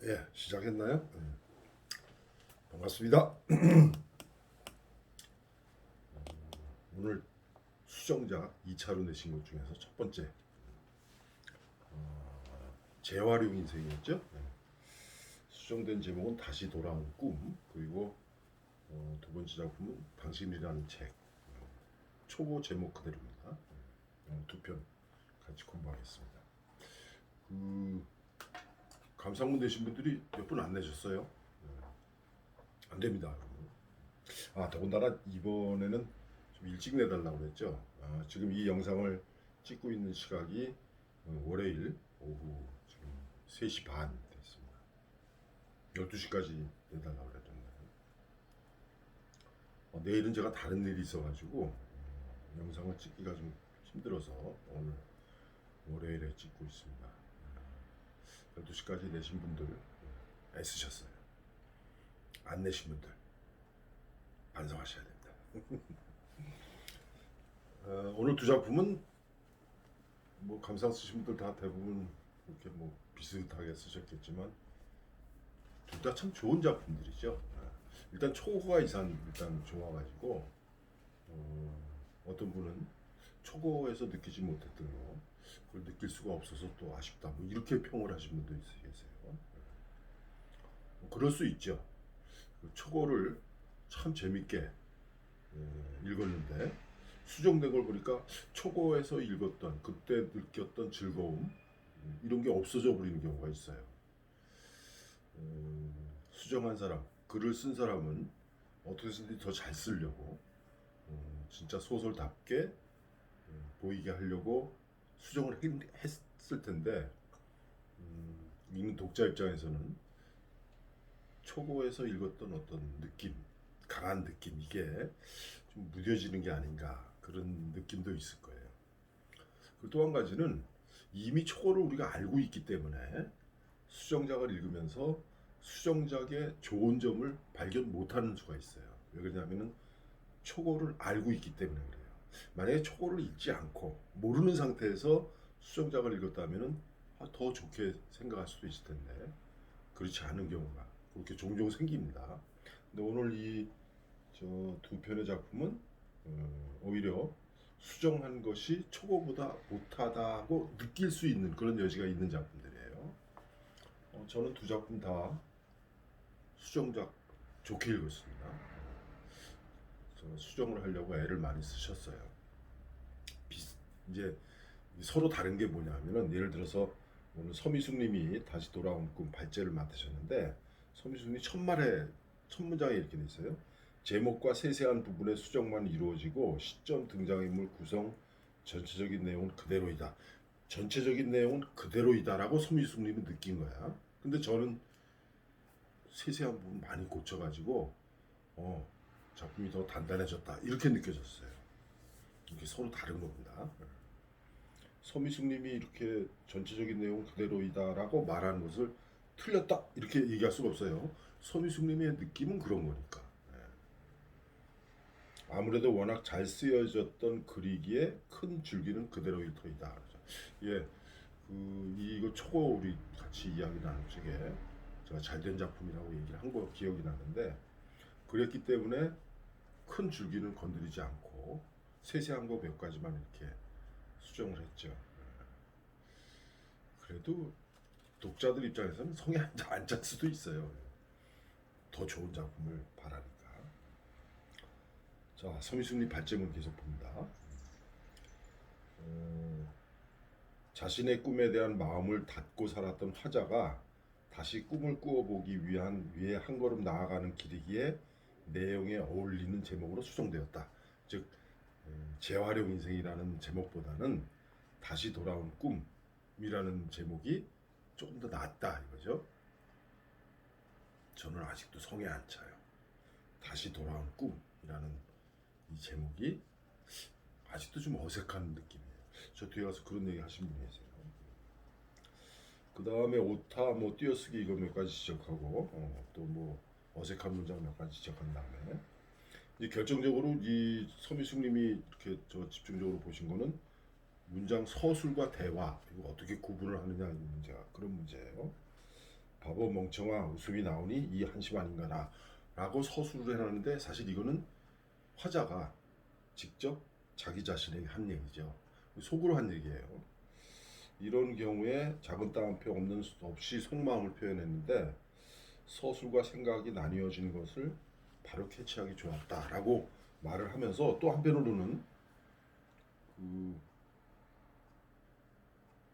예, 시작했나요? 반갑습니다. 오늘 수정자 2차로 내신 것 중에서 첫 번째 재활용 인생이었죠. 수정된 제목은 다시 돌아온 꿈, 그리고 두 번째 작품은 당신이라는 책. 초고 제목 그대로입니다. 두 편 같이 공부하겠습니다. 그 감상문 내신 분들이 몇 분 안 내셨어요? 안 됩니다. 더군다나 이번에는 좀 일찍 내달라고 그랬죠. 지금 이 영상을 찍고 있는 시각이 월요일 오후 지금 3시 반 됐습니다. 12시까지 내달라고 그랬는데 내일은 제가 다른 일이 있어가지고 영상을 찍기가 좀 힘들어서 오늘 월요일에 찍고 있습니다. 12시까지 내신 분들 애쓰셨어요. 안 내신 분들 반성하셔야 됩니다. 오늘 두 작품은 뭐 감상 쓰신 분들 다 대부분 이렇게 뭐 비슷하게 쓰셨겠지만 둘 다 참 좋은 작품들이죠. 일단 초고가 일단 좋아가지고 어떤 분은 초고에서 느끼지 못했던 거 그걸 느낄 수가 없어서 또 아쉽다 뭐 이렇게 평을 하신 분도 계세요. 뭐 그럴 수 있죠. 초고를 참 재밌게 읽었는데 수정된 걸 보니까 초고에서 읽었던 그때 느꼈던 즐거움 이런 게 없어져 버리는 경우가 있어요. 수정한 사람, 글을 쓴 사람은 어떻게든지 더 잘 쓰려고 진짜 소설답게 보이게 하려고 수정을 했을 텐데 읽는 독자 입장에서는 초고에서 읽었던 어떤 느낌, 강한 느낌 이게 좀 무뎌지는 게 아닌가 그런 느낌도 있을 거예요. 그리고 또 한 가지는 이미 초고를 우리가 알고 있기 때문에 수정작을 읽으면서 수정작의 좋은 점을 발견 못하는 수가 있어요. 왜 그러냐면은 초고를 알고 있기 때문에 그래요. 만약에 초고를 읽지 않고 모르는 상태에서 수정작을 읽었다면은 더 좋게 생각할 수도 있을 텐데 그렇지 않은 경우가 그렇게 종종 생깁니다. 근데 오늘 이 저 두 편의 작품은 오히려 수정한 것이 초고보다 못하다고 느낄 수 있는 그런 여지가 있는 작품들이에요. 저는 두 작품 다 수정작 좋게 읽었습니다. 수정을 하려고 애를 많이 쓰셨어요. 이제 서로 다른 게 뭐냐면은 예를 들어서 오늘 서미숙님이 다시 돌아온 꿈 발제를 맡으셨는데 서미숙님이 첫 문장에 이렇게 돼 있어요. 제목과 세세한 부분의 수정만 이루어지고 시점 등장인물 구성 전체적인 내용은 그대로이다. 전체적인 내용은 그대로이다라고 서미숙님은 느낀 거야. 근데 저는 세세한 부분 많이 고쳐가지고 작품이 더 단단해졌다 이렇게 느껴졌어요. 이게 서로 다른 겁니다. 서미숙님이 이렇게 전체적인 내용 그대로이다라고 말하는 것을 틀렸다 이렇게 얘기할 수가 없어요. 서미숙님의 느낌은 그런 거니까. 아무래도 워낙 잘 쓰여졌던 글이기에 큰 줄기는 그대로일 터이다. 예, 이거 초고 우리 같이 이야기 나눌 적에 제가 잘된 작품이라고 얘기를 한 거 기억이 나는데 그랬기 때문에 큰 줄기는 건드리지 않고 세세한 거 몇 가지만 이렇게 수정을 했죠. 그래도 독자들 입장에서는 성에 안 찰 수도 있어요. 더 좋은 작품을 바라니까. 자, 서미숙님 발제문 계속 봅니다. 자신의 꿈에 대한 마음을 닫고 살았던 화자가 다시 꿈을 꾸어보기 위해 한 걸음 나아가는 길이기에 내용에 어울리는 제목으로 수정되었다. 즉 재활용 인생이라는 제목보다는 다시 돌아온 꿈이라는 제목이 조금 더 낫다 이거죠. 저는 아직도 성에 안 차요. 다시 돌아온 꿈이라는 이 제목이 아직도 좀 어색한 느낌이에요. 저 뒤에 가서 그런 얘기 하신 분이 계세요. 그 다음에 오타 뭐 띄어쓰기 이거 몇 가지 지적하고 또 뭐 어색한 문장 몇 가지 지적한 다음에 이제 결정적으로 이 서미숙님이 이렇게 저 집중적으로 보신 거는 문장 서술과 대화 이거 어떻게 구분을 하느냐 이 문제가 그런 문제예요. 바보 멍청아 웃음이 나오니 이 한심 아닌가라고 서술을 해놨는데 사실 이거는 화자가 직접 자기 자신에게 한 얘기죠. 속으로 한 얘기예요. 이런 경우에 작은 따옴표 없는 없이 속마음을 표현했는데 서술과 생각이 나뉘어지는 것을 바로 캐치하기 좋았다라고 말을 하면서 또 한편으로는 그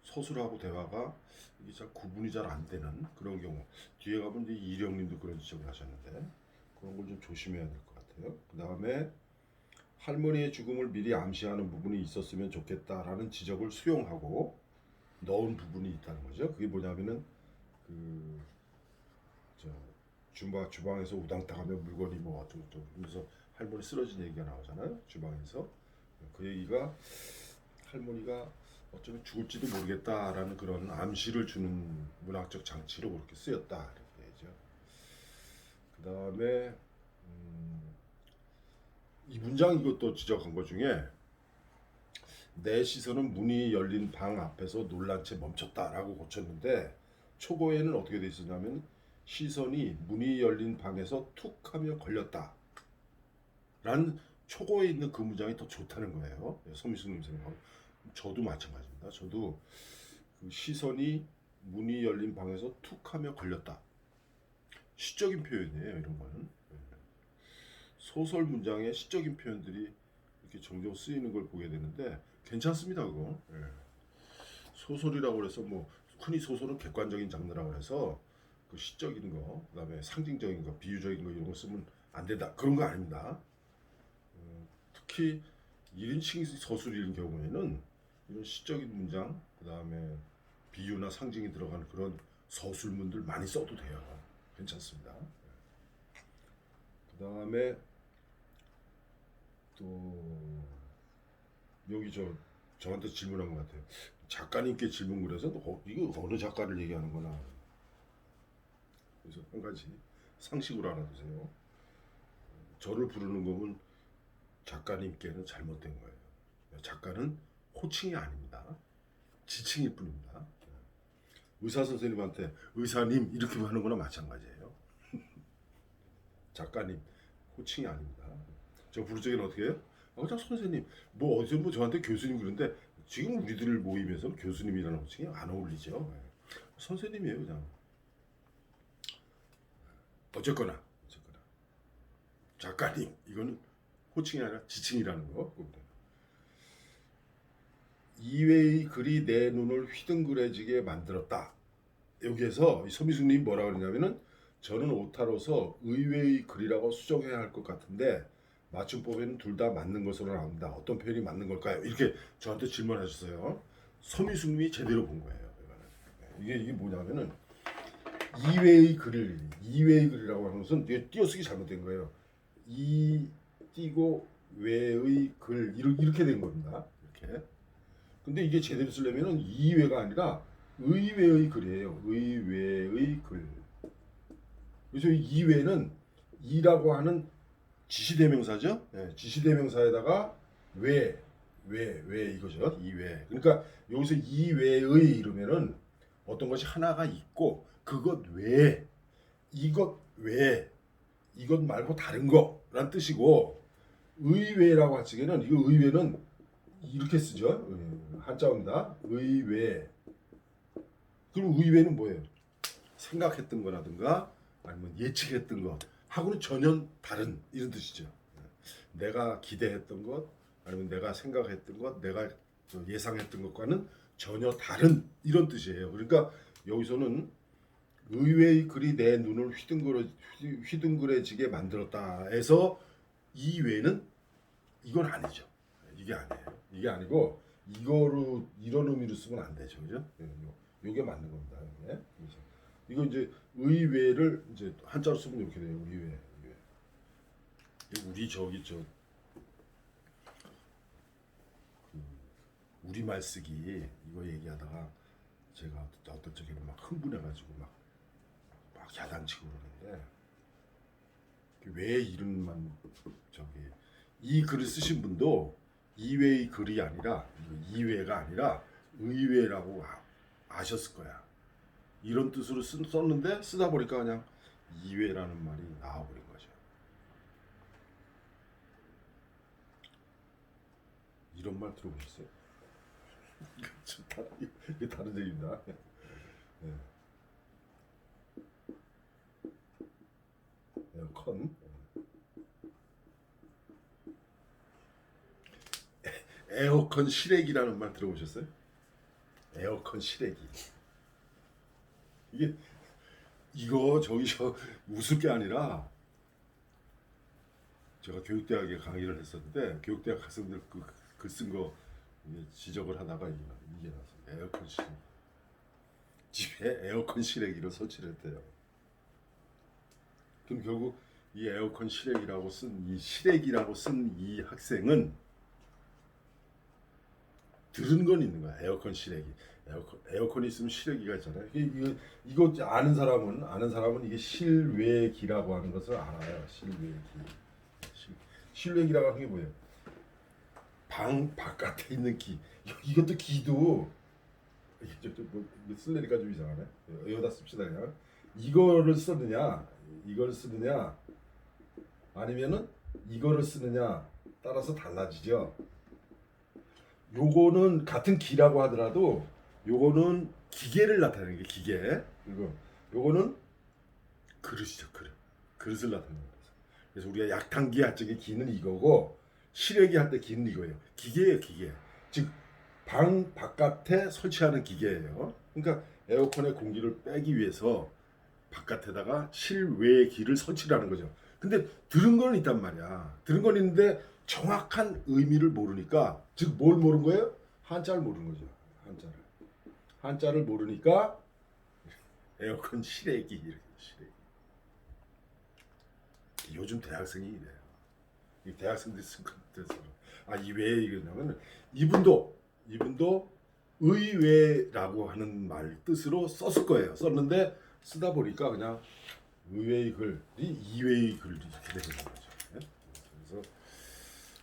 서술하고 대화가 이게 잘 구분이 잘 안 되는 그런 경우 뒤에 가면 이제 이령님도 그런 지적을 하셨는데 그런 걸 좀 조심해야 될 것 같아요. 그 다음에 할머니의 죽음을 미리 암시하는 부분이 있었으면 좋겠다라는 지적을 수용하고 넣은 부분이 있다는 거죠. 그게 뭐냐면은 그저 주방에서 우당탕하며 물건이 뭐 어쩌고저쩌고 그러면서 할머니 쓰러진 얘기가 나오잖아요. 주방에서 그 얘기가 할머니가 어쩌면 죽을지도 모르겠다라는 그런 암시를 주는 문학적 장치로 그렇게 쓰였다 이렇게 얘기죠. 그 다음에 이 문장 이것도 지적한 것 중에 내 시선은 문이 열린 방 앞에서 놀란 채 멈췄다라고 고쳤는데 초고에는 어떻게 돼 있었냐면 시선이 문이 열린 방에서 툭 하며 걸렸다 라는 초고에 있는 그 문장이 더 좋다는 거예요. 서미숙님 생각하고 저도 마찬가지입니다. 저도 그 시선이 문이 열린 방에서 툭 하며 걸렸다. 시적인 표현이에요. 이런 거는 소설 문장에 시적인 표현들이 이렇게 종종 쓰이는 걸 보게 되는데 괜찮습니다. 그거 소설이라고 해서 뭐 흔히 소설은 객관적인 장르라고 해서 그 시적인 거, 그다음에 상징적인 거, 비유적인 거 이런 거 쓰면 안 된다. 그런 거 아닙니다. 특히 1인칭 서술인 경우에는 이런 시적인 문장, 그다음에 비유나 상징이 들어가는 그런 서술문들 많이 써도 돼요. 괜찮습니다. 그다음에 또 여기 저한테 질문한 것 같아요. 작가님께 질문을 해서 이거 어느 작가를 얘기하는 거나 그래서 한 가지 상식으로 알아두세요. 저를 부르는 거면 작가님께는 잘못된 거예요. 작가는 호칭이 아닙니다. 지칭일 뿐입니다. 의사 선생님한테 의사님 이렇게 하는 거나 마찬가지예요. 작가님 호칭이 아닙니다. 저 부를 적에는 어떻게 해요? 자 선생님 뭐 어디서 뭐 저한테 교수님 그런데 지금 우리들 모임에서는 교수님이라는 호칭이 안 어울리죠. 선생님이에요 그냥. 어쨌거나 작가님 이거는 호칭이 아니라 지칭이라는 거. 이외의 글이 내 눈을 휘둥그레지게 만들었다. 여기에서 서미숙님이 뭐라 그러냐면은 저는 오타로서 의외의 글이라고 수정해야 할 것 같은데 맞춤법에는 둘 다 맞는 것으로 나옵니다. 어떤 표현이 맞는 걸까요? 이렇게 저한테 질문하셨어요. 서미숙님이 제대로 본 거예요. 이게 뭐냐면은 이외의 글이라고 하는 것은 띄어쓰기 잘못된 거예요. 이 띄고 외의 글 이렇게 된 겁니다. 이렇게. 근데 이게 제대로 쓰려면은 이외가 아니라 의외의 글이에요. 의외의 글. 그래서 이외는 이라고 하는 지시대명사죠. 네, 지시대명사에다가 외 이거죠. 이외. 그러니까 여기서 이외의 이러면은 어떤 것이 하나가 있고 그것 외에 이것 외에 이것 말고 다른 거란 뜻이고 의외라고 하시기에는 이거 의외는 이렇게 쓰죠. 한자입니다. 의외. 그럼 의외는 뭐예요? 생각했던 거라든가 아니면 예측했던 것 하고는 전혀 다른 이런 뜻이죠. 내가 기대했던 것 아니면 내가 생각했던 것 내가 예상했던 것과는 전혀 다른 이런 뜻이에요. 그러니까 여기서는 의외의 글이 내 눈을 휘둥그레지게 만들었다 해서 이외는 이건 아니죠. 이게 아니에요. 이게 아니고 이거로 이런 의미로 쓰면 안 되죠. 그죠? 요게 맞는 겁니다. 이게. 이거 이제 의외를 이제 한자로 쓰면 이렇게 돼요. 의외. 우리 우리말 쓰기 이거 얘기하다가 제가 어떤 적에는 막 흥분해가지고 막 야단치고 그러는데 왜 이름만 이 글을 쓰신 분도 이외의 글이 아니라 이외가 아니라 의외라고 아셨을 거야. 이런 뜻으로 썼는데 쓰다 보니까 그냥 이외라는 말이 나와버린 거죠. 이런 말 들어보셨어요? 이게 다른 얘기입니다. 네. 에어컨. 에어컨 실외기라는 말 들어보셨어요? 에어컨 실외기. 이거 저기서 웃을 게 아니라 제가 교육대학에 강의를 했었는데 교육대학 학생들 글 쓴 거 지적을 하다가 이게 나왔어요. 에어컨 실외기. 집에 에어컨 실외기를 설치를 했대요. 그럼 결국 이 에어컨 실외기라고 쓴 이 실외기라고 쓴 이 학생은 들은 건 있는 거야. 에어컨 실외기. 에어컨이 있으면 실외기가 있잖아요. 이거 아는 사람은 이게 실외기라고 하는 것을 알아요. 실외기. 실외기라고 하는 게 뭐예요? 방 바깥에 있는 기. 이것도 기도 뭐 쓸래니까 좀 이상하네. 여기다 씁시다 그냥. 이거를 쓰느냐 아니면은 이거를 쓰느냐 따라서 달라지죠. 요거는 같은 기라고 하더라도 요거는 기계를 나타내는 게 기계. 그리고 요거는 그릇이죠. 그릇을 나타내는 거죠. 그래서 우리가 약탕기 할 적에 기는 이거고 실외기 할 때 기는 이거예요. 기계예요, 기계. 즉 방 바깥에 설치하는 기계예요. 그러니까 에어컨의 공기를 빼기 위해서 바깥에다가 실외 기를 설치하는 거죠. 근데 들은 거는 있단 말이야. 들은 건 있는데 정확한 의미를 모르니까, 즉 뭘 모르는 거예요? 한자를 모르는 거죠. 한자를 모르니까 에어컨 실외기 이렇게 실외기. 요즘 대학생이 이래요. 이 대학생들이 쓴 건데서 이 왜 이러냐면 이분도 의외라고 하는 말 뜻으로 썼을 거예요. 썼는데 쓰다 보니까 그냥 의외의 글이 이외의 글이 이렇게 되는 거죠. 그래서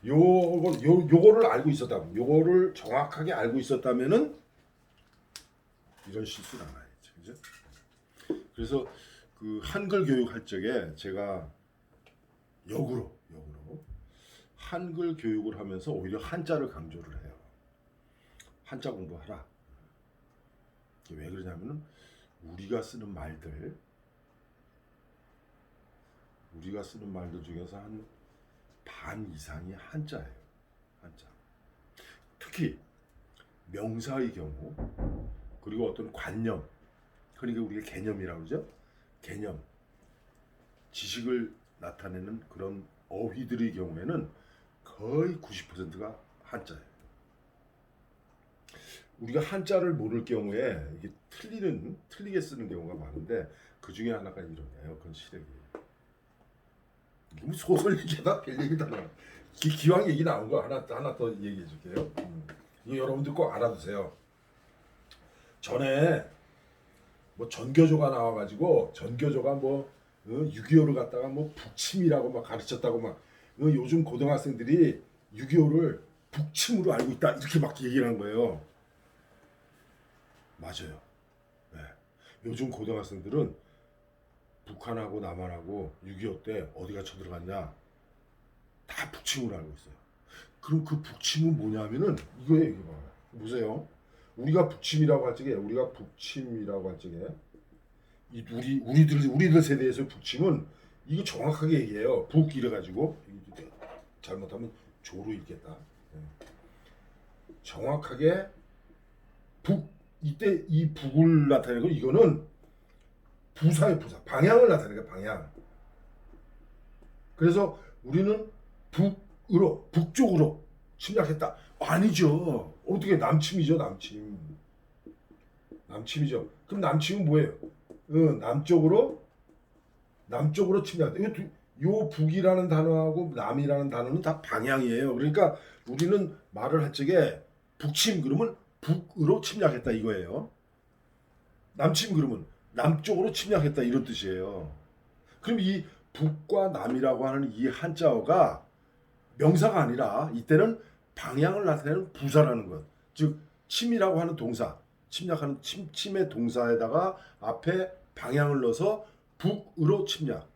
요거를 알고 있었다면, 요거를 정확하게 알고 있었다면은 이런 실수는 안 하겠죠. 그죠? 그래서 그 한글 교육할 적에 제가 역으로 한글 교육을 하면서 오히려 한자를 강조를 해요. 한자 공부하라. 왜 그러냐면은 우리가 쓰는 말들 중에서 한 반 이상이 한자예요. 한자. 특히 명사의 경우, 그리고 어떤 관념, 그러니까 우리가 개념이라고 그러죠. 개념, 지식을 나타내는 그런 어휘들의 경우에는 거의 90%가 한자예요. 우리가 한자를 모를 경우에 이게 틀리게 쓰는 경우가 많은데 그 중에 하나가 이런 에어컨 실외기. 너무 소설 얘기다 별 얘기다. 기왕 얘기 나온 거 하나 더 얘기해 줄게요. 이거 여러분들 꼭 알아두세요. 전에 뭐 전교조가 나와가지고 전교조가 뭐 6.25를 갖다가 뭐 북침이라고 막 가르쳤다고 막 요즘 고등학생들이 6.25를 북침으로 알고 있다 이렇게 막 얘기를 한 거예요. 맞아요. 네. 요즘 고등학생들은 북한하고 남한하고 6.25 때 어디가 쳐들어갔냐 다 북침으로 알고 있어요. 그럼 그 북침은 뭐냐면은 이거예요. 이거 봐요. 보세요. 우리가 북침이라고 할 적에 우리들 세대에서 북침은 이거 정확하게 얘기해요. 북 이래가지고 잘못하면 조로 읽겠다. 정확하게 북, 이때 이 북을 나타내고 이거는 부사의 부사, 방향을 나타내는 거야. 방향. 그래서 우리는 북쪽으로 침략했다. 아니죠. 어떻게 남침이죠. 남침이죠. 그럼 남침은 뭐예요? 남쪽으로 침략했다. 요 북이라는 단어하고 남이라는 단어는 다 방향이에요. 그러니까 우리는 말을 할 적에 북침 그러면 북으로 침략했다 이거예요. 남침 그러면 남쪽으로 침략했다 이런 뜻이에요. 그럼 이 북과 남이라고 하는 이 한자어가 명사가 아니라 이때는 방향을 나타내는 부사라는 것. 즉 침이라고 하는 동사, 침략하는 침의 동사에다가 앞에 방향을 넣어서 북으로 침략,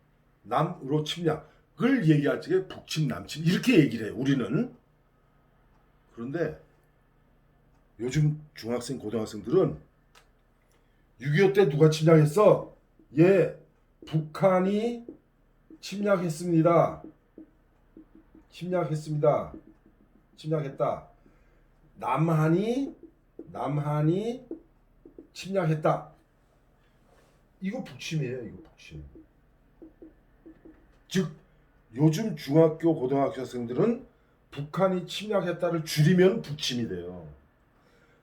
남으로 침략을 얘기할 적에 북침, 남침 이렇게 얘기를 해요. 우리는. 그런데 요즘 중학생, 고등학생들은 6.25 때 누가 침략했어? 예, 북한이 침략했습니다. 침략했다. 남한이 침략했다. 이거 북침이에요. 이거 북침. 즉 요즘 중학교 고등학생들은 북한이 침략했다를 줄이면 북침이 돼요.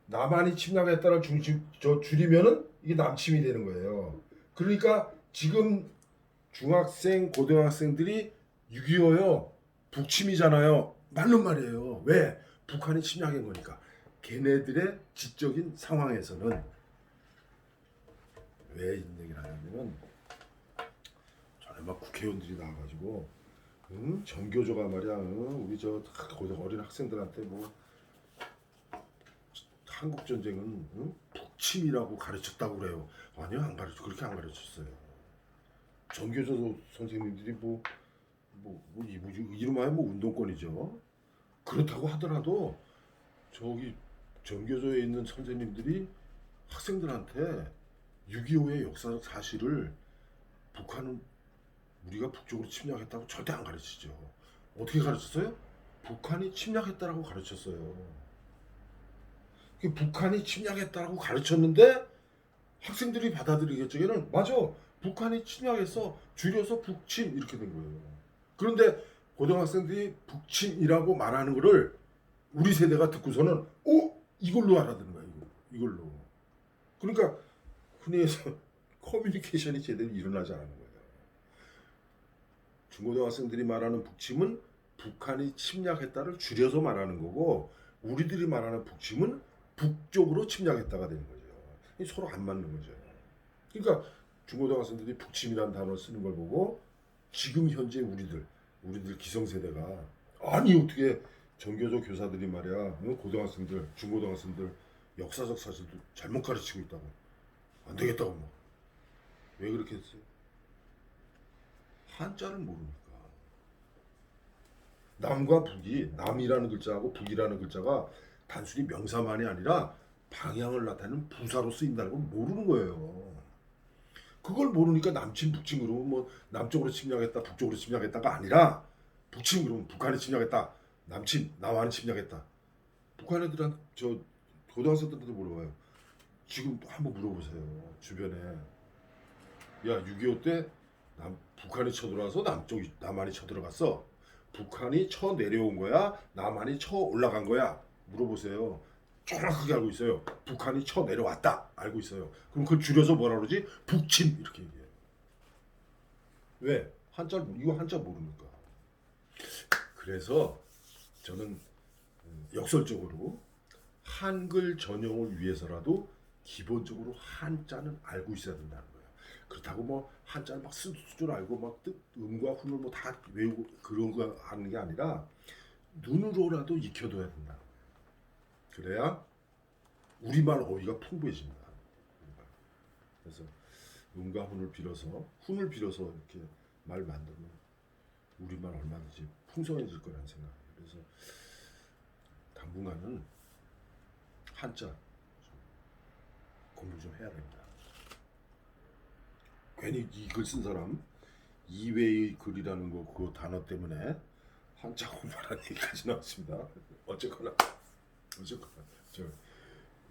남한이 침략했다를 줄이면은 이게 남침이 되는 거예요. 그러니까 지금 중학생 고등학생들이 6.25요 북침이잖아요. 맞는 말이에요. 왜? 북한이 침략한 거니까. 걔네들의 지적인 상황에서는 왜 이런 얘기를 하냐면은 전에 막 국회의원들이 나와가지고 전교조가 말이야 우리 저 어린 학생들한테 뭐 한국 전쟁은 북침이라고 가르쳤다고 그래요. 아니요, 안 가르쳐. 그렇게 안 가르쳤어요. 전교조 선생님들이 이름하여 뭐 운동권이죠. 그렇다고 하더라도 저기 전교조에 있는 선생님들이 학생들한테 6.25의 역사적 사실을 북한은 우리가 북쪽으로 침략했다고 절대 안 가르치죠. 어떻게 가르쳤어요? 북한이 침략했다라고 가르쳤어요. 북한이 침략했다라고 가르쳤는데 학생들이 받아들이겠죠. 맞아. 북한이 침략해서 줄여서 북침 이렇게 된 거예요. 그런데 고등학생들이 북침이라고 말하는 거를 우리 세대가 듣고서는 이걸로 알아듣는 거야. 이걸로. 그러니까 흔히 해서 커뮤니케이션이 제대로 일어나지 않는 거예요. 중고등학생들이 말하는 북침은 북한이 침략했다를 줄여서 말하는 거고 우리들이 말하는 북침은 북쪽으로 침략했다가 되는 거죠. 서로 안 맞는 거죠. 그러니까 중고등학생들이 북침이라는 단어를 쓰는 걸 보고 지금 현재 우리들 기성세대가 아니 어떻게 전교조 교사들이 말이야 고등학생들, 중고등학생들 역사적 사실도 잘못 가르치고 있다고 안 되겠다고 뭐. 왜 그렇게 했어요? 한자를 모르니까. 남과 북이 남이라는 글자하고 북이라는 글자가 단순히 명사만이 아니라 방향을 나타내는 부사로 쓰인다는 걸 모르는 거예요. 그걸 모르니까 남침 북침 그러면 뭐 남쪽으로 침략했다 북쪽으로 침략했다가 아니라 북침 그러면 북한이 침략했다 남침 남한이 침략했다. 북한 애들한 저 고등학생들한테 물어봐요. 지금 한번 물어보세요. 주변에 야 6.25 때 북한이 쳐들어와서 남한이 쳐들어갔어. 북한이 쳐 내려온 거야? 남한이 쳐 올라간 거야? 물어보세요. 정확하게 알고 있어요. 북한이 쳐 내려왔다. 알고 있어요. 그럼 그걸 줄여서 뭐라 그러지? 북침 이렇게 얘기해요. 왜? 이거 한자 모르니까. 그래서 저는 역설적으로 한글 전용을 위해서라도 기본적으로 한자는 알고 있어야 된다는 거예요. 그렇다고 뭐 한자를 막 쓸 줄 알고 막 음과 훈을 뭐 다 외우고 그런 거 하는 게 아니라 눈으로라도 익혀둬야 된다. 그래야 우리말 어휘가 풍부해집니다. 그래서 음과 훈을 빌어서 이렇게 말 만들면 우리말 얼마든지 풍성해질 거라는 생각이에요. 그래서 당분간은 한자 공부 좀 해야 됩니다. 괜히 이 글 쓴 사람 이외의 글이라는 거 그 단어 때문에 한자 공부하는 얘기까지 나왔습니다. 어쨌거나 저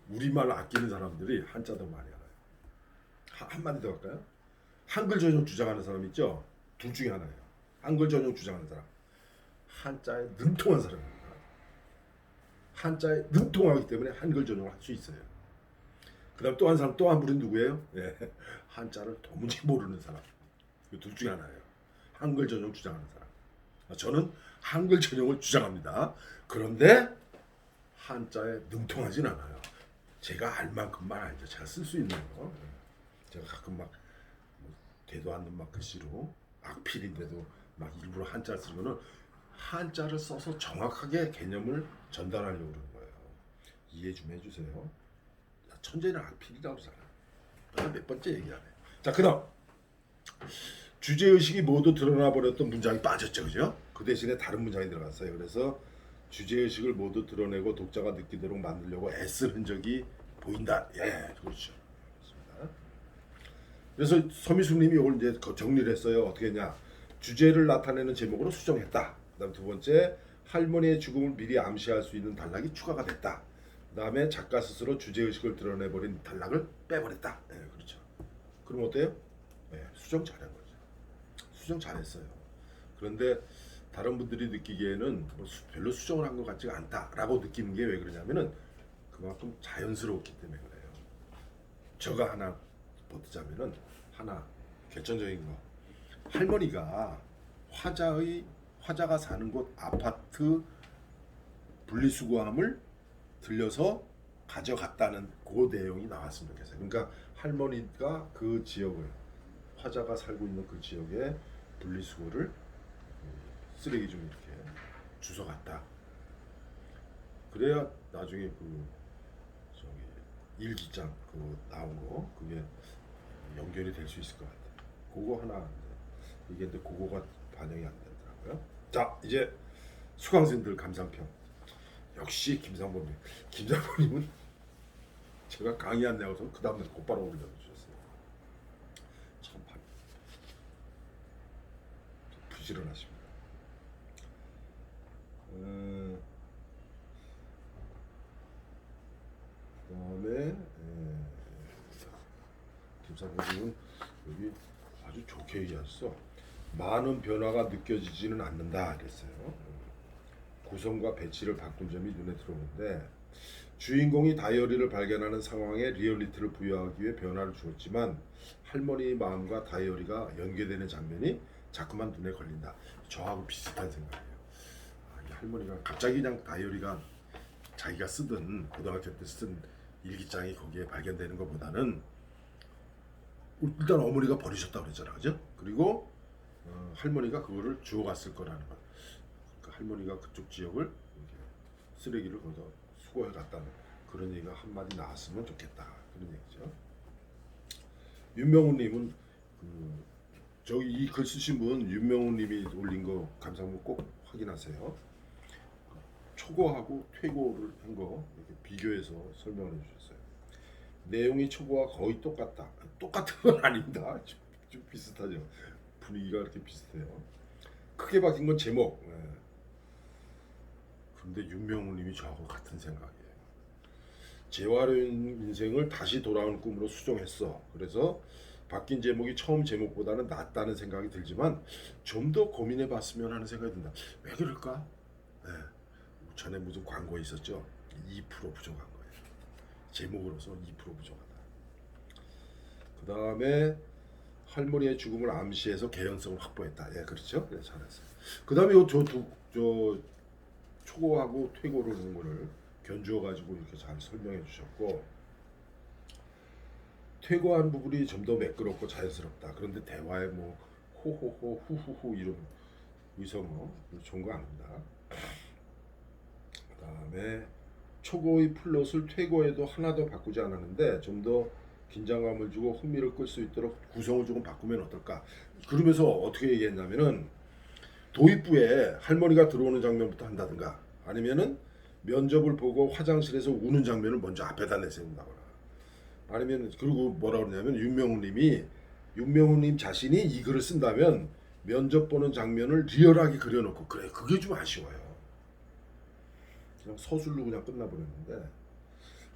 우리말 아끼는 사람들이 한자도 많이 알아요. 한마디 더 할까요? 한글 전용 주장하는 사람 있죠? 둘 중에 하나예요. 한글 전용 주장하는 사람. 한자에 능통한 사람입니다. 한자에 능통하기 때문에 한글 전용을 할 수 있어요. 그 다음 또 한 사람, 또 한 분은 누구예요? 예, 한자를 도무지 모르는 사람. 둘 중에 하나예요. 한글 전용 주장하는 사람. 저는 한글 전용을 주장합니다. 그런데 한자에 능통하진 않아요. 제가 알 만큼만 알죠. 제가 쓸 수 있는 거. 제가 가끔 막 되도 않는 막 글씨로 악필인데도 막 일부러 한자를 쓰는 거는 한자를 써서 정확하게 개념을 전달하려고 그러는 거예요. 이해 좀 해주세요. 천재는 악필이라고 그러잖아. 내가 몇 번째 얘기하네. 자, 그다음 주제 의식이 모두 드러나 버렸던 문장이 빠졌죠, 그죠? 그 대신에 다른 문장이 들어갔어요. 그래서 주제 의식을 모두 드러내고 독자가 느끼도록 만들려고 애쓴 흔적이 보인다. 예, 그렇죠. 그렇습니다. 그래서 서미숙님이 이걸 이제 정리를 했어요. 어떻게 했냐? 주제를 나타내는 제목으로 수정했다. 그다음 두 번째, 할머니의 죽음을 미리 암시할 수 있는 단락이 추가가 됐다. 그다음에 작가 스스로 주제 의식을 드러내버린 단락을 빼버렸다. 예, 그렇죠. 그럼 어때요? 예, 수정 잘한 거죠. 수정 잘했어요. 그런데 다른 분들이 느끼기에는 뭐 별로 수정을 한 것 같지가 않다라고 느끼는 게 왜 그러냐면은 그만큼 자연스러웠기 때문에 그래요. 저가 하나 보태자면은 하나 결정적인 거, 할머니가 화자가 사는 곳 아파트 분리수거함을 들려서 가져갔다는 그 내용이 나왔으면 좋겠어요. 그러니까 할머니가 그 지역을, 화자가 살고 있는 그 지역에 분리수거를 쓰레기 좀 이렇게 주워갔다. 그래야 나중에 그 저기 일기장 그 나온 거 그게 연결이 될 수 있을 것 같아요. 그거 하나 이게 근데 그거가 반영이 안 되더라고요. 자, 이제 수강생들 감상평. 역시 김상범님. 김상범님은 제가 강의 안 내어서 그 다음날 곧바로 올려주셨어요. 참 부지런하십니다. 그다음에 김상범님은 여기 아주 좋게 얘기하셨어. 많은 변화가 느껴지지는 않는다 그랬어요. 구성과 배치를 바꾼 점이 눈에 들어오는데 주인공이 다이어리를 발견하는 상황에 리얼리티를 부여하기 위해 변화를 주었지만 할머니의 마음과 다이어리가 연계되는 장면이 자꾸만 눈에 걸린다. 저하고 비슷한 생각이에요. 이 할머니가 갑자기 그냥 다이어리가 자기가 쓰던 고등학교 때 쓰던 일기장이 거기에 발견되는 것보다는 일단 어머니가 버리셨다고 그랬잖아, 그죠? 그리고 할머니가 그거를 주워갔을 거라는 것. 그러니까 할머니가 그쪽 지역을 이렇게 쓰레기를 거기다 수거해 갔다는 그런 얘기가 한마디 나왔으면 좋겠다, 그런 얘기죠. 윤명훈님은 저기 이 글 쓰신 분 윤명훈님이 올린 거 감상문 꼭 확인하세요. 초고하고 퇴고를 한 거 이렇게 비교해서 설명을 해주셨어요. 내용이 초고와 거의 똑같다. 똑같은 건 아닙니다. 좀 비슷하죠. 분위기가 그렇게 비슷해요. 크게 바뀐 건 제목. 근데 윤명훈님이 저하고 같은 생각이에요. 재활용 인생을 다시 돌아온 꿈으로 수정했어. 그래서 바뀐 제목이 처음 제목보다는 낫다는 생각이 들지만 좀 더 고민해봤으면 하는 생각이 든다. 왜 그럴까? 전에 무슨 광고에 있었죠. 2% 부족한 거예요. 제목으로서 2% 부족하다. 그 다음에 할머니의 죽음을 암시해서 개연성을 확보했다. 예, 그렇죠. 네, 잘했어요. 그 다음에 저 초고하고 퇴고를 하는 거를 견주어 가지고 이렇게 잘 설명해 주셨고, 퇴고한 부분이 좀 더 매끄럽고 자연스럽다. 그런데 대화에 뭐 호호호 후후후 이런 의성어 좋은 거 아닙니다. 그 다음에 초고의 플롯을 퇴고에도 하나도 바꾸지 않았는데 좀 더 긴장감을 주고 흥미를 끌 수 있도록 구성을 조금 바꾸면 어떨까. 그러면서 어떻게 얘기했냐면은 도입부에 할머니가 들어오는 장면부터 한다든가 아니면은 면접을 보고 화장실에서 우는 장면을 먼저 앞에다 내세운다거나 아니면 그리고 뭐라 그러냐면 윤명훈님 자신이 이 글을 쓴다면 면접 보는 장면을 리얼하게 그려놓고 그래 그게 좀 아쉬워요. 그냥 서술로 그냥 끝나버렸는데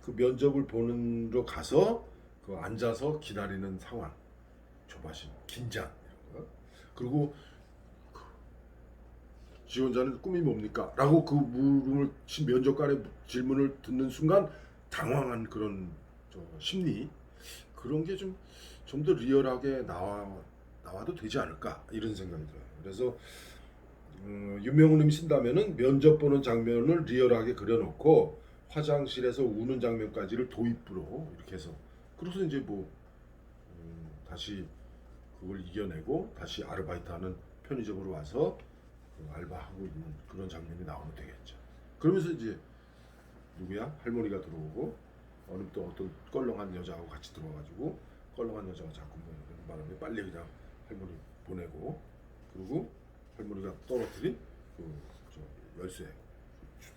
그 면접을 보는로 가서 그 앉아서 기다리는 상황, 조바심, 긴장 이런 거 그리고 지원자는 꿈이 뭡니까? 라고 그 물음을 면접관의 질문을 듣는 순간 당황한 그런 심리 그런 게 좀 더 리얼하게 나와도 되지 않을까 이런 생각이 들어요. 그래서 윤명훈님이 쓴다면은 면접 보는 장면을 리얼하게 그려놓고 화장실에서 우는 장면까지를 도입부로 이렇게 해서 그래서 이제 뭐 다시 그걸 이겨내고 다시 아르바이트하는 편의점으로 와서 알바하고 있는 그런 장면이 나오면 되겠죠. 그러면서 이제 누구야? 할머니가 들어오고 어느 또 어떤 껄렁한 여자하고 같이 들어와가지고 껄렁한 여자가 자꾸 뭐 이런 바람에 빨리 그냥 할머니 보내고, 그리고 할머니가 떨어뜨린 저 열쇠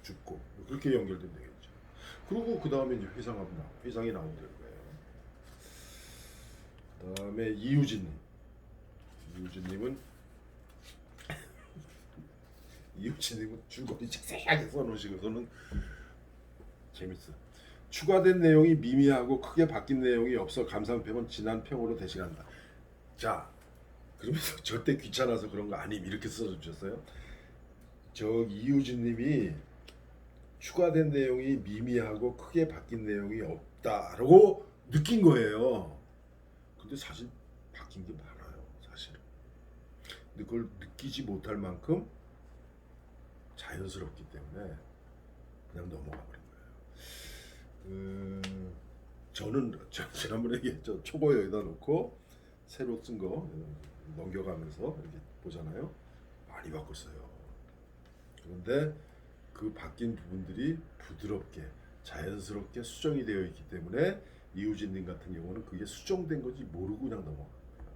줍고 그렇게 연결되면 되겠죠. 그리고 그 다음에 이제 회상이 나오게 될 거예요. 그 다음에 이유진님은 줄거리 자세하게 써놓으시고서는 재밌어. 추가된 내용이 미미하고 크게 바뀐 내용이 없어 감상평은 지난 평으로 대신한다. 자, 그러면서 절대 귀찮아서 그런 거 아님 이렇게 써주셨어요. 저 이유진님이 추가된 내용이 미미하고 크게 바뀐 내용이 없다라고 느낀 거예요. 근데 사실 바뀐 게 많아요, 사실은. 근데 그걸 느끼지 못할 만큼 자연스럽기 때문에 그냥 넘어가 버린 거예요. 저는 지난번에 얘기했죠. 초보 여기다 놓고 새로 쓴 거 넘겨가면서 이렇게 보잖아요. 많이 바꿨어요. 그런데 그 바뀐 부분들이 부드럽게 자연스럽게 수정이 되어 있기 때문에 이우진님 같은 경우는 그게 수정된 건지 모르고 그냥 넘어간 거예요.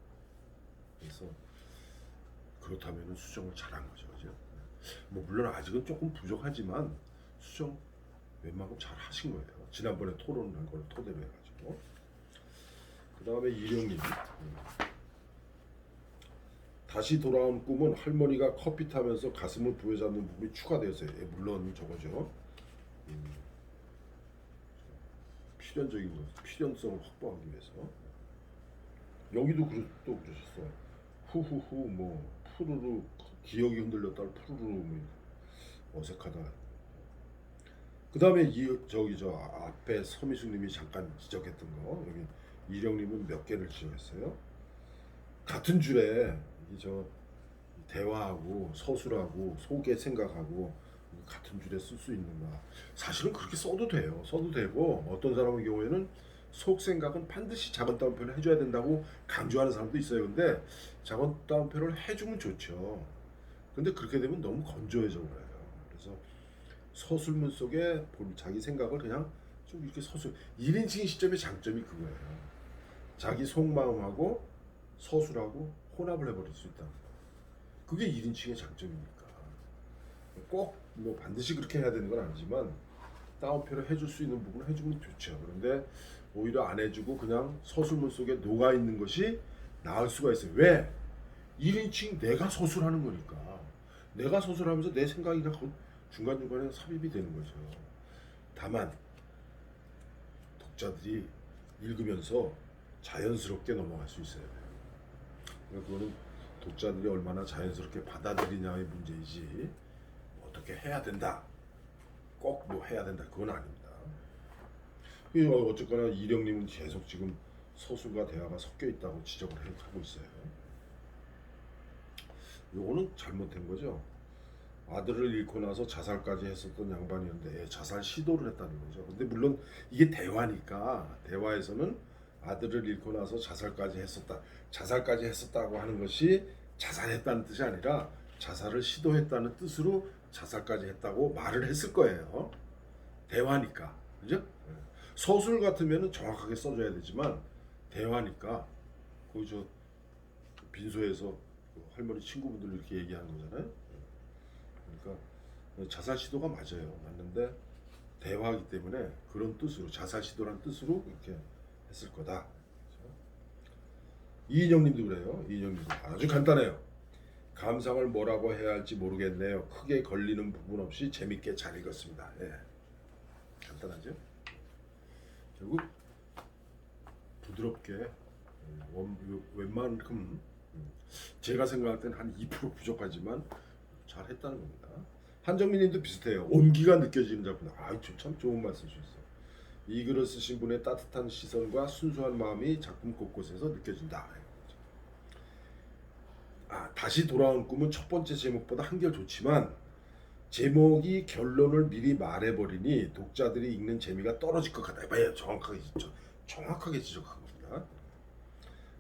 그래서 그렇다면 수정을 잘한 거죠, 그죠? 뭐 물론 아직은 조금 부족하지만 수정 웬만큼 잘 하신 거예요. 지난번에 토론한 걸 토대로 해가지고. 그 다음에 이령님. 다시 돌아온 꿈은 할머니가 커피 타면서 가슴을 부여잡는 부분이 추가되었어요. 예, 물론 저거죠. 필연적인 거, 필연성을 확보하기 위해서. 여기도 또 그러셨어. 후후후 뭐 푸르르 기억이 흔들렸다 푸르르 뭐 어색하다. 그 다음에 저 앞에 서미숙님이 잠깐 지적했던 거, 여기 이령님은 몇 개를 지적했어요. 같은 줄에 저 대화하고 서술하고 속의 생각하고 같은 줄에 쓸 수 있는가? 사실은 그렇게 써도 돼요. 써도 되고 어떤 사람의 경우에는 속 생각은 반드시 작은 따옴표를 해줘야 된다고 강조하는 사람도 있어요. 근데 작은 따옴표를 해주면 좋죠. 근데 그렇게 되면 너무 건조해져 버려요. 그래서 서술문 속에 자기 생각을 그냥 좀 이렇게 1인칭 시점의 장점이 그거예요. 자기 속마음하고 서술하고 혼합을 해버릴 수 있다. 그게 1인칭의 장점이니까. 꼭 뭐 반드시 그렇게 해야 되는 건 아니지만 따옴표를 해줄 수 있는 부분을 해주면 좋죠. 그런데 오히려 안 해주고 그냥 서술문 속에 녹아 있는 것이 나을 수가 있어요. 왜? 1인칭 내가 서술하는 거니까. 내가 서술하면서 내 생각이 중간중간에 삽입이 되는 거죠. 다만 독자들이 읽으면서 자연스럽게 넘어갈 수 있어야 돼요. 그러니까 그거는 독자들이 얼마나 자연스럽게 받아들이냐의 문제이지 어떻게 해야 된다, 꼭 뭐 해야 된다, 그건 아닙니다. 어쨌거나 이령님은 계속 지금 서술과 대화가 섞여 있다고 지적을 하고 있어요. 요거는 잘못된 거죠. 아들을 잃고 나서 자살까지 했었던 양반이었는데 자살 시도를 했다는 거죠. 근데 물론 이게 대화니까 대화에서는 아들을 잃고 나서 자살까지 했었다고 하는 것이 자살했다는 뜻이 아니라 자살을 시도했다는 뜻으로 자살까지 했다고 말을 했을 거예요. 대화니까, 그죠? 서술 같으면 정확하게 써줘야 되지만 대화니까 거기 저 빈소에서 할머니 친구분들 이렇게 얘기하는 거잖아요. 그러니까 자살 시도가 맞는데 대화하기 때문에 그런 뜻으로 자살 시도란 뜻으로 이렇게 했을 거다. 이인영님도 그래요. 이인영님도 아주 간단해요. 감상을 뭐라고 해야 할지 모르겠네요. 크게 걸리는 부분 없이 재밌게 잘 읽었습니다. 예. 간단하죠? 결국 부드럽게 웬만큼 제가 생각할 때는 한 2% 부족하지만 잘 했다는 겁니다. 한정민님도 비슷해요. 온기가 느껴지는 작품. 참 좋은 말씀 주셨어요. 이 글을 쓰신 분의 따뜻한 시선과 순수한 마음이 작품 곳곳에서 느껴진다. 다시 돌아온 꿈은 첫 번째 제목보다 한결 좋지만 제목이 결론을 미리 말해버리니 독자들이 읽는 재미가 떨어질 것 같다. 정확하게 지적한 겁니다.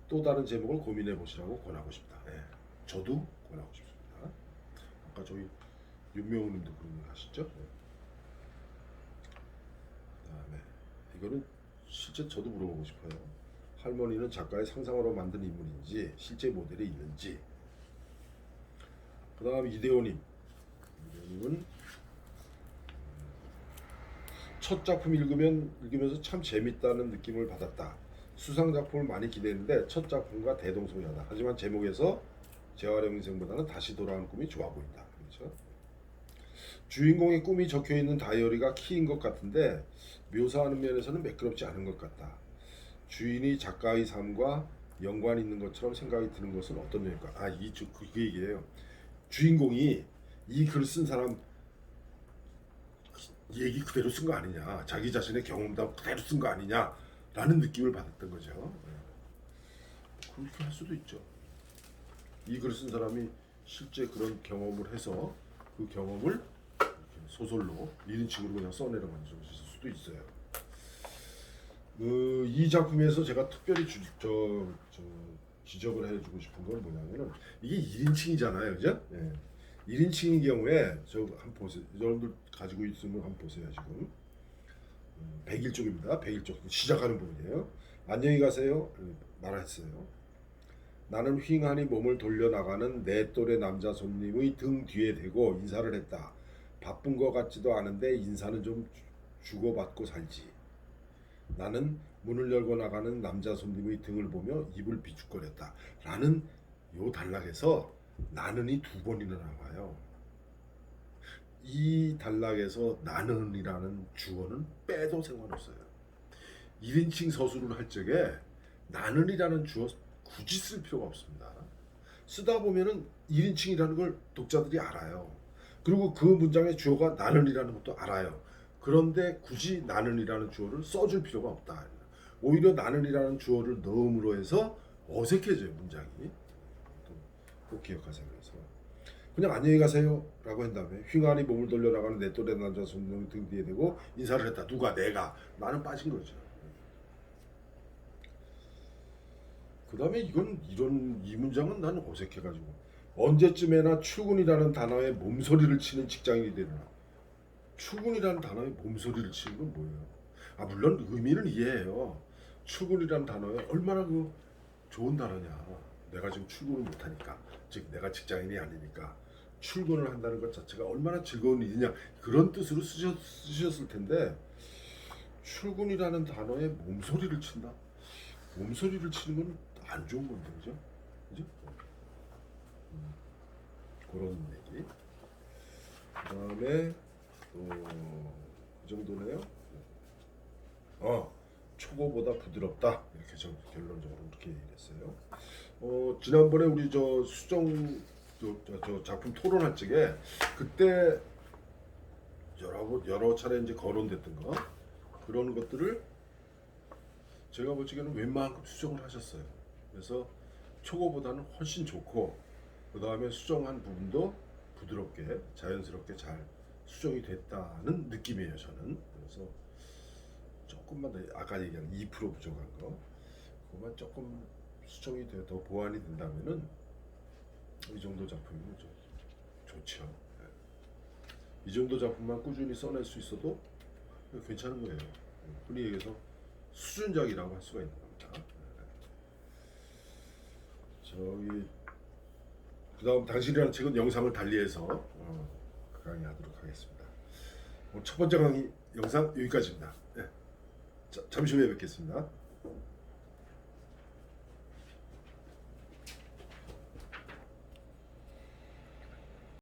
또 다른 제목을 고민해 보시라고 권하고 싶다. 네, 저도 권하고 싶습니다. 아까 저희 윤명우님도 그런 거 하시죠? 그다음에 이거는 실제 저도 물어보고 싶어요. 할머니는 작가의 상상으로 만든 인물인지 실제 모델이 있는지. 그다음 이대호님은 첫 작품 읽으면서 참 재밌다는 느낌을 받았다. 수상 작품을 많이 기대했는데 첫 작품과 대동소이하다. 하지만 제목에서 재활용 인생보다는 다시 돌아오는 꿈이 좋아 보인다. 그렇죠? 주인공의 꿈이 적혀 있는 다이어리가 키인 것 같은데 묘사하는 면에서는 매끄럽지 않은 것 같다. 주인이 작가의 삶과 연관이 있는 것처럼 생각이 드는 것은 어떤 면일까? 그 얘기예요. 주인공이 이 글 쓴 사람 얘기 그대로 쓴 거 아니냐, 자기 자신의 경험담 그대로 쓴 거 아니냐라는 느낌을 받았던 거죠. 그렇게 할 수도 있죠. 이 글을 쓴 사람이 실제 그런 경험을 해서 그 경험을 소설로 1인칭으로 그냥 써내려가는 수도 있어요. 이 작품에서 제가 특별히 지적을 해주고 싶은 건 뭐냐면은 이게 1인칭이잖아요, 그죠? 예. 1인칭인 경우에 저 한번 보세요. 여러분들 가지고 있으면 한번 보세요. 지금 101쪽입니다. 101쪽 시작하는 부분이에요. 안녕히 가세요. 말했어요. 나는 휑하니 몸을 돌려나가는 내 또래 남자 손님의 등 뒤에 대고 인사를 했다. 바쁜 것 같지도 않은데 인사는 좀 주고받고 살지. 나는 문을 열고 나가는 남자 손님의 등을 보며 입을 비죽거렸다. 라는 요 단락에서 나는이 두 번이나 나와요. 이 단락에서 나는이라는 주어는 빼도 상관없어요. 1인칭 서술을 할 적에 나는이라는 주어 굳이 쓸 필요가 없습니다. 쓰다 보면은 1인칭이라는 걸 독자들이 알아요. 그리고 그 문장의 주어가 나는이라는 것도 알아요. 그런데 굳이 나는이라는 주어를 써줄 필요가 없다. 오히려 나는이라는 주어를 넣음으로 해서 어색해져요, 문장이. 꼭 기억하세요. 그래서 그냥 안녕히 가세요 라고 한 다음에 휑하니 몸을 돌려 나가는 내 또래 남자 손님 등 뒤에 대고 인사를 했다. 누가? 내가. 나는 빠진 거죠. 그 다음에 이 문장은 나는 어색해가지고 언제쯤에나 출근이라는 단어에 몸소리를 치는 직장인이 되나. 출근이라는 단어에 몸소리를 치는 건 뭐예요? 물론 의미는 이해해요. 출근이라는 단어에 얼마나 그 좋은 단어냐. 내가 지금 출근을 못하니까, 즉 내가 직장인이 아니니까 출근을 한다는 것 자체가 얼마나 즐거운 일이냐, 그런 뜻으로 쓰셨을 텐데 출근이라는 단어에 몸소리를 친다. 몸소리를 치는 건 안 좋은 건데, 그죠? 그런 얘기. 그다음에 그 정도네요. 초고보다 부드럽다, 이렇게 결론적으로 이렇게 얘기했어요. 지난번에 우리 수정 작품 토론할 적에 그때 여러 차례 이제 거론됐던 거, 그런 것들을 제가 볼 적에는 웬만큼 수정을 하셨어요. 그래서 초고보다는 훨씬 좋고, 그 다음에 수정한 부분도 부드럽게 자연스럽게 잘 수정이 됐다는 느낌이에요, 저는. 그래서 조금만 더, 아까 얘기한 2% 부족한 거, 그것만 조금 수정이 더 보완이 된다면은 이 정도 작품이면 좀 좋죠. 이 정도 작품만 꾸준히 써낼 수 있어도 괜찮은 거예요. 흔히 얘기해서 수준작이라고 할 수가 있는 겁니다. 그다음 당신이라는 책은 영상을 달리해서 강의하도록 하겠습니다. 오늘 첫 번째 강의 영상 여기까지입니다. 잠시 후에 뵙겠습니다.